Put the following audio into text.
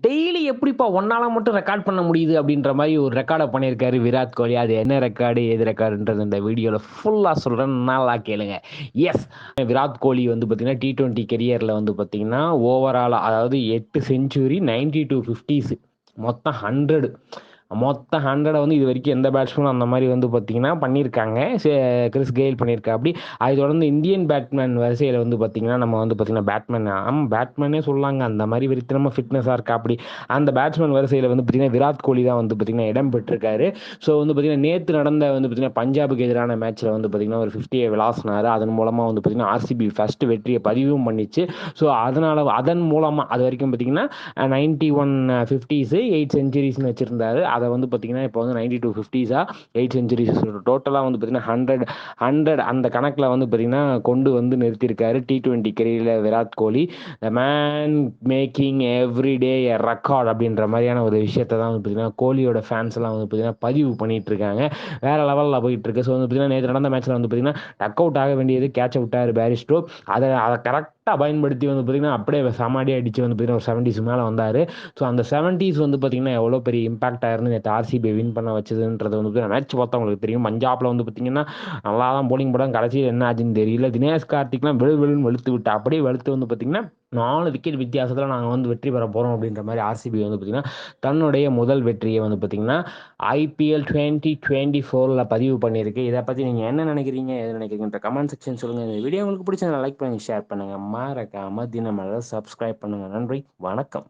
Daily எப்படிப்பா ஒன்னால மட்டும் ரெக்கார்ட் பண்ண முடியுது அப்படின்ற மாதிரி ஒரு ரெக்கார்டை பண்ணியிருக்காரு விராட் கோலி. அது என்ன ரெக்கார்டு எது ரெக்கார்டுன்றது இந்த வீடியோவில் ஃபுல்லாக சொல்கிறேன், நல்லா கேளுங்க. எஸ், விராட் கோலி வந்து பார்த்தீங்கன்னா T20 கெரியரில் வந்து பார்த்தீங்கன்னா ஓவராலாக, அதாவது 8 செஞ்சுரி 92 50s, மொத்தம் 100. மொத்தம் 100 வந்து இது வரைக்கும் எந்த பேட்ஸ்மேனும் அந்த மாதிரி வந்து பார்த்தீங்கன்னா பண்ணியிருக்காங்க. கிறிஸ் கெயில் பண்ணியிருக்கா அப்படி. அதை தொடர்ந்து இந்தியன் பேட்மேன் வரிசையில் வந்து பார்த்தீங்கன்னா நம்ம வந்து பார்த்தீங்கன்னா பேட்மேனே சொல்லாங்க, அந்த மாதிரி வெறித்தனமாக ஃபிட்னஸாக இருக்கா அப்படி. அந்த பேட்ஸ்மேன் வரிசையில் வந்து பார்த்தீங்கன்னா விராட் கோலி தான் வந்து பார்த்தீங்கன்னா இடம் பெற்றிருக்காரு. ஸோ வந்து பார்த்தீங்கன்னா நேற்று நடந்த வந்து பார்த்தீங்கன்னா பஞ்சாபுக்கு எதிரான மேட்ச்சில் வந்து பார்த்தீங்கன்னா ஒரு 50 விளாசினார். அதன் மூலமாக வந்து பார்த்தீங்கன்னா RCB ஃபர்ஸ்ட் வெற்றியை பதிவும் பண்ணிச்சு. ஸோ அதன் மூலமாக அது வரைக்கும் பார்த்தீங்கன்னா 91 50s 8 செஞ்சுரிஸ்னு வச்சிருந்தாரு. அதை வந்து பார்த்தீங்கன்னா இப்போ வந்து 92 50s 8 செஞ்சுரிஸ் டோட்டலாக வந்து பார்த்தீங்கன்னா 100 அந்த கணக்கில் வந்து பார்த்தீங்கன்னா கொண்டு வந்து நிறுத்தியிருக்காரு T20 கெரியரில் Virat Kohli. The man making everyday a record அப்படின்ற மாதிரியான ஒரு விஷயத்தை தான் வந்து பார்த்தீங்கன்னா கோலியோட ஃபேன்ஸ் எல்லாம் வந்து பார்த்தீங்கன்னா பதிவு பண்ணிட்டு இருக்காங்க. வேற லெவலில் போயிட்டு இருக்கு. ஸோ வந்து பார்த்தீங்கன்னா நேற்று நடந்த மேட்ச்சில் வந்து பார்த்தீங்கன்னா டக் அவுட் ஆக வேண்டியது கேட்ச் அவுட்டார் பேரிஸ்டோ. அதை கரெக்டாக பயன்படுத்தி வந்து பார்த்தீங்கன்னா அப்படியே சமாடி அடிச்சு வந்து பார்த்தீங்கன்னா ஒரு 70s மேலே வந்தார். ஸோ அந்த 70s வந்து பார்த்தீங்கன்னா எவ்வளோ பெரிய இம்பாக்ட் ஆயிருந்து நேற்று RCB வின் பண்ண வச்சதுன்றது வந்து மேட்ச் பார்த்தா உங்களுக்கு தெரியும். பஞ்சாப்ல வந்து பார்த்தீங்கன்னா நல்லா தான் போலிங் போடாங்க, கடைசியில் என்ன ஆச்சுன்னு தெரியல. தினேஷ் கார்த்திக்லாம் வெளுன்னு வெளுத்து விட்டு அப்படியே வெளுத்து வந்து பார்த்தீங்கன்னா 4 விக்கெட் வித்தியாசத்தில் நாங்கள் வந்து வெற்றி பெற போகிறோம் அப்படின்ற மாதிரி RCB வந்து பார்த்தீங்கன்னா தன்னுடைய முதல் வெற்றியை வந்து பார்த்தீங்கன்னா IPL 2024 பதிவு பண்ணியிருக்கு. இதை பற்றி நீங்கள் என்ன நினைக்கிறீங்க, எது நினைக்கிறீங்கன்ற கமெண்ட் செக்ஷன் சொல்லுங்கள். இந்த வீடியோ உங்களுக்கு பிடிச்சதை லைக் பண்ணி ஷேர் பண்ணுங்கள், மறக்காம தினமலர் சப்ஸ்கிரைப் பண்ணுங்கள். நன்றி, வணக்கம்.